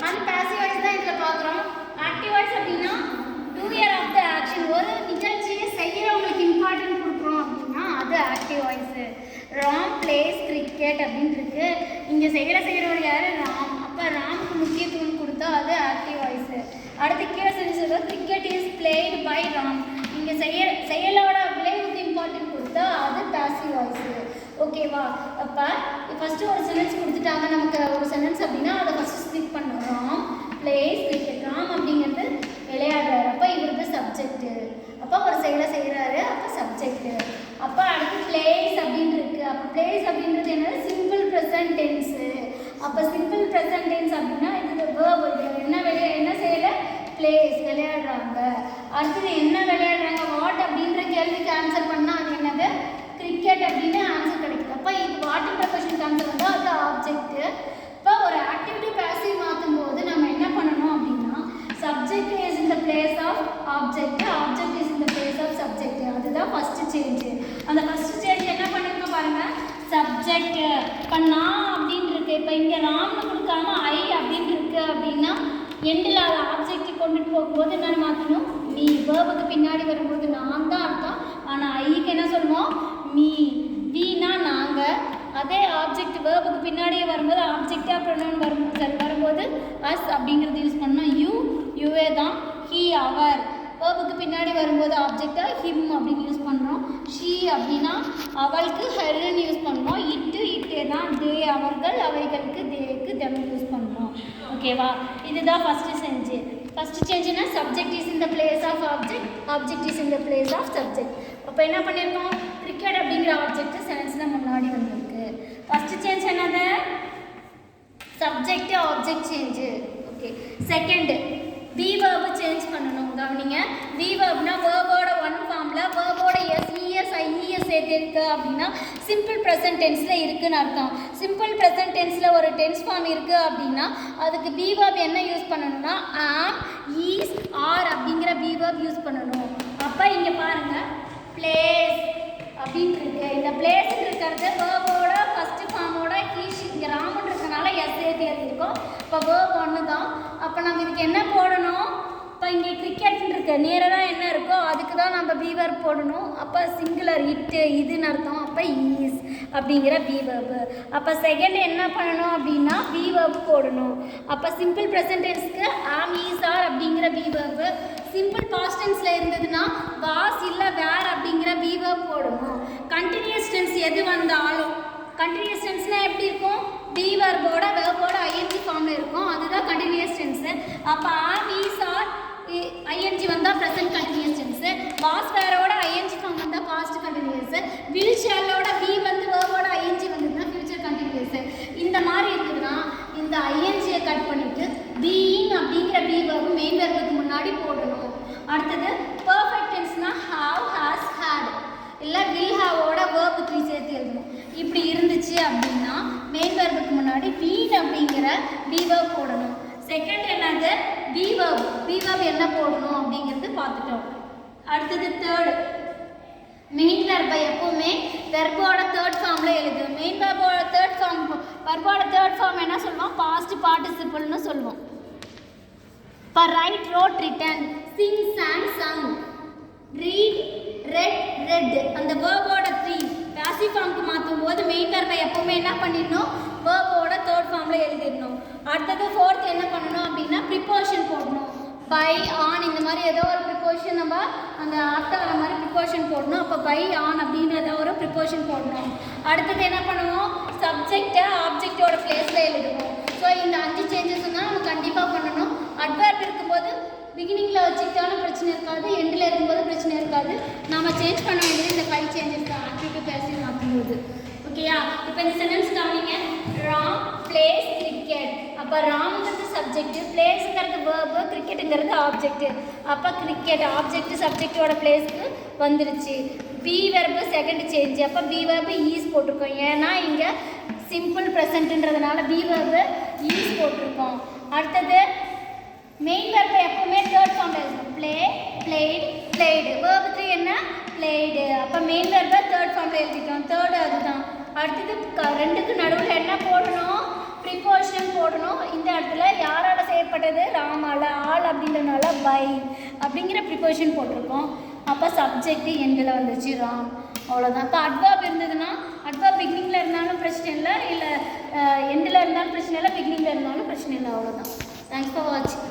அந்த passive voice தான் இதில் பார்க்குறோம். ஆக்டிவ் வாய்ஸ் அப்படின்னா டூயர் ஆஃப் த ஆக்ஷன், ஒரு நிகழ்ச்சியை செய்கிறவங்களுக்கு இம்பார்ட்டன்ட் கொடுக்குறோம் அப்படின்னா அது active voice. Ram plays cricket அப்படின்னு இருக்கு. இங்கே செய்கிறவர் யார்? ராம். அப்போ ராமுக்கு முக்கியத்துவம் கொடுத்தா அது ஆக்டிவ் வாய்ஸு. அடுத்து கீழே செஞ்சு cricket is played by Ram. இங்கே செயலோட விளைவுக்கு இம்பார்ட்டன்ட் கொடுத்தா அது பாசிவ் வாய்ஸு. ஓகேவா? அப்போ ஃபஸ்ட்டு ஒரு சென்டென்ஸ் கொடுத்துட்டாங்க நமக்கு ஒரு சென்டென்ஸ் அப்படின்னா அதை ஃபஸ்ட்டு ஸ்பிளிட் பண்ணணும். Ram plays cricket. ராம் அப்படிங்கிறது விளையாடுறாரு, அப்போ இவருக்கு சப்ஜெக்ட்டு. அப்போ ஒரு செயலை செய்கிறாரு, அப்போ சப்ஜெக்ட்டு. அப்போ அடுத்து பிளேஸ் அப்படின்னு இருக்குது. அப்போ பிளேஸ் அப்படின்றது என்னது? Simple present tens. அப்போ சிம்பிள் ப்ரெசன்ட் டென்ஸ் அப்படின்னா இது வேர்பு. என்ன செய்யலை? பிளேஸ், விளையாடுறாங்க. அடுத்தது என்ன விளையாடுறாங்க? வாட் அப்படின்ற கேள்விக்கு ஆன்சர் பண்ணால் அது என்னது? கிரிக்கெட் அப்படின்னு ஆன்சர் கிடைக்குது. அப்போ இது வாட்டுன்ற கொஸ்டின் ஆன்சர் வந்து அது ஆப்ஜெக்ட்டு. இப்போ ஒரு ஆக்டிவிட்டி பாசிவ் மாற்றும் போது நம்ம என்ன பண்ணணும் அப்படின்னா subject is in the place of object, object is in the place of subject. அதுதான் ஃபஸ்ட்டு சேஞ்சு. அந்த ஃபஸ்ட்டு சேஞ்ச் என்ன பண்ணிருக்கோம் பாருங்கள். சப்ஜெக்ட் இப்போ நான் அப்படின்னு இருக்கு. இப்போ இங்கே ராம்னு கொடுக்காம ஐ அப்படின்னு இருக்கு அப்படின்னா எண்டில் அதை ஆப்ஜெக்ட் கொண்டுட்டு போகும்போது என்ன மாற்றணும்? நீ. வேர்புக்கு பின்னாடி வரும்போது நான் தான் அர்த்தம். ஆனால் ஐக்கு என்ன சொல்லுவோம்? மீ. வீணா நாங்கள். அதே ஆப்ஜெக்ட் வேர்புக்கு பின்னாடியே வரும்போது ஆப்ஜெக்டாக ப்ரொனவுன் வரும்போது அஸ் அப்படிங்கிறது யூஸ் பண்ணோம். யுவே தான். ஹீ அவர். வேர்புக்கு பின்னாடி வரும்போது ஆப்ஜெக்டாக ஹிம் அப்படின்னு யூஸ் பண்ணுறோம். ஷீ அப்படின்னா அவளுக்கு ஹெர்ன்னு யூஸ் பண்ணுறோம். இட்டே தான். தே அவர்கள், அவைகளுக்கு தேக்கு தெம் யூஸ் பண்ணுறோம். ஓகேவா? இதுதான் ஃபஸ்ட்டு சேஞ்சு. ஃபஸ்ட்டு சேஞ்சுன்னா subject is in the place of object, object is in the place of subject. அப்போ என்ன பண்ணியிருக்கோம்? கிரிக்கெட் அப்படிங்கிற ஆப்ஜெக்ட் சென்டென்ஸில் முன்னாடி வந்திருக்கு. ஃபஸ்ட்டு சேஞ்ச் என்னது? Subject object change. Okay. Second V verb change பண்ணணும். கவனிங்க. வி வேர்ப்னா வேர்போட ஒன் ஃபார்மில் வேர்போட எஸ்இஎஸ் ஐஇஎஸ் சேர்த்திருக்கு அப்படின்னா சிம்பிள் ப்ரெசன்ட் டென்ஸில் இருக்குதுன்னு அர்த்தம். சிம்பிள் ப்ரெசன்ட் டென்ஸில் ஒரு டென்ஸ் ஃபார்ம் இருக்குது அப்படின்னா அதுக்கு வி வேர்ப் என்ன யூஸ் பண்ணணும்னா ஆம், ஈஸ், ஆர் அப்படிங்கிற வி வேர்ப் யூஸ் பண்ணணும். அப்போ இங்கே பாருங்கள், பிளேஸ் அப்படின்னு இருக்கு. இந்த பிளேஸ் இருக்கிறது வேர்போட ஃபஸ்ட்டு ஃபார்மோட ஹீஷ் இங்கே ராமன் இருக்கனால எஸ் சேர்த்து எழுதியிருக்கோம். இப்போ வேர்ப் ஒன்று தான். அப்போ நம்ம இதுக்கு என்ன போடணும்? இப்போ இங்கே கிரிக்கெட்னு இருக்கு, நேராக என்ன இருக்கோ அதுக்கு தான் நம்ம பி வேர்ப் போடணும். அப்போ சிங்குலர் இட்டு இதுன்னு அர்த்தம். அப்போ ஈஸ் அப்படிங்கிற பி வேர்பு. அப்போ செகண்ட் என்ன பண்ணணும் அப்படின்னா பி வேர்ப் போடணும். அப்போ சிம்பிள் ப்ரெசன்ட் டென்ஸ்க்கு ஆம், ஈஸ், ஆர் அப்படிங்கிற பி வேர்பு. சிம்பிள் பாஸ்ட் டென்ஸில் இருந்ததுன்னா வாஸ் இல்லை வேர் அப்படிங்கிற பி வேர்ப் போடணும். கண்டினியூஸ் டென்ஸ் எது வந்தாலும், கண்டினியூஸ் டென்ஸ்னால் எப்படி இருக்கும்? பி வேர்போட வேர்போட ஐஎன்ஜி ஃபார்மில் இருக்கும். அதுதான் கண்டினியூஸ் டென்ஸு. அப்போ ஆம், ஈஸ், ஆர் ஐஎன்ஜி வந்தால் ப்ரெசன்ட் கண்டினியூஸ் டென்ஸு. வாஸ் வேரோட ஐஎன்ஜி ஃபார்ம் வந்தால் பாஸ்ட் கண்டினியூஸு. வில் ஷேலோட பி வந்து வேர்போட ஐஎன்ஜி வந்ததுன்னா ஃபியூச்சர் கண்டினியூஸு. இந்த மாதிரி இருக்குதுன்னா இந்த ஐஎன்ஜியை கட் பண்ணிவிட்டு பீயிங் அப்படிங்கிற பி வேர்பு மெயின் வேர்புக்கு முன்னாடி போடணும். அடுத்தது பர்ஃபெக்ட் டென்ஸ்னால் ஹாவ், ஹாஸ், ஹேட் இல்லை வில் ஹாவோட வேர்பு 3 சேர்த்து எழுதணும். இப்படி இருந்துச்சு அப்படின்னா மெயின் வேர்புக்கு முன்னாடி பீன் அப்படிங்கிற பி வேர்ப் போடணும். செகண்ட் என்னது? B verb. பி வேர்ப் என்ன போடணும் அப்படிங்கிறது பார்த்துட்டோம். அடுத்தது தேர்டு, மெயின் வேர்பை எப்போவுமே வெர்போட தேர்ட் ஃபார்மில் எழுது. மெயின் வேர்போட தேர்ட் ஃபார்ம், வெர்போட தேர்ட் ஃபார்ம் என்ன சொல்லுவோம்? பாஸ்ட் பார்ட்டிசிபிள்னு சொல்லுவோம். இப்போ write, wrote, written, sing, sang, sung, read, read, read. அந்த வேர்போட 3 பாசிவ் ஃபார்முக்கு மாற்றும் போது மெயின் வேர்பை எப்போவுமே என்ன பண்ணிடணும்? வேர்போட தேர்ட் ஃபார்மில் எழுதிடணும். அடுத்தது ஃபோர்த் என்ன பண்ணணும் அப்படின்னா ப்ரிப்போஷன் போடணும். பை, ஆன் இந்த மாதிரி ஏதோ ஒரு ப்ரிப்போஷன் நம்ம அந்த அர்த்தம் வர மாதிரி ப்ரிப்போஷன் போடணும். அப்போ பை, ஆன் அப்படின்னு ஏதோ ஒரு ப்ரிப்போஷன் போடணும். அடுத்தது என்ன பண்ணுவோம்? சப்ஜெக்டை ஆப்ஜெக்டோட பிளேஸில் எழுதுவோம். ஸோ இந்த 5 சேஞ்சஸ் தான் நம்ம கண்டிப்பாக பண்ணணும். அட்வர்ப் இருக்கும்போது பிகினிங்கில் வச்சுக்கிட்டாலும் பிரச்சனை இருக்காது, எண்டில் இருக்கும்போது பிரச்சனை இருக்காது. நம்ம சேஞ்ச் பண்ண வேண்டியது இந்த 5 சேஞ்சஸ் தான் ஆக்டிவிட்டி பாசிவ் மாற்றும்போது. ஓகேயா? இப்போ இந்த சென்டென்ஸ் கவனிங்க. Ram plays cricket. அப்போ ராம்ங்கிறது சப்ஜெக்ட், பிளேஸுங்கிறது வேர்பு, கிரிக்கெட்டுங்கிறது ஆப்ஜெக்ட். அப்போ கிரிக்கெட் ஆப்ஜெக்ட் சப்ஜெக்டோட பிளேஸ்க்கு வந்துருச்சு. B verb second change. அப்போ பி வெர்பு ஈஸ் போட்டிருக்கோம். ஏன்னா இங்கே சிம்பிள் ப்ரெசன்ட்ன்றதுனால பி வெர்பு ஈஸ் போட்டிருக்கோம். அடுத்தது மெயின் வெர்பை எப்போவுமே தேர்ட் ஃபார்மில் இருக்கும். Play, plate, blade. வேர்பு 3 என்ன? பிளேடு. அப்போ மெயின் வெர்பை தேர்ட் ஃபார்மில் எழுதிட்டோம். தேர்டு அதுதான். அடுத்தது ரெண்டுக்கு நடுவில் என்ன போடணும்? ப்ரிப்போஷன் போடணும். இந்த இடத்துல யாரால செய்யப்பட்டது ராமால, ஆல் அப்படின்றனால பை அப்படிங்கிற ப்ரிப்போஷன் போட்டிருக்கோம். அப்போ சப்ஜெக்ட் எண்டில் வந்துச்சு ராம். அவ்வளோதான். இப்போ அட்வர்ப் இருந்ததுன்னா அட்வர்ப் பிகினிங்கில் இருந்தாலும் பிரச்சனை இல்லை, இல்லை எண்டில் இருந்தாலும் பிரச்சனை இல்லை, பிகினிங்கில் இருந்தாலும் பிரச்சனை இல்லை. அவ்வளோதான். தேங்க்ஸ் ஃபார் வாட்சிங்.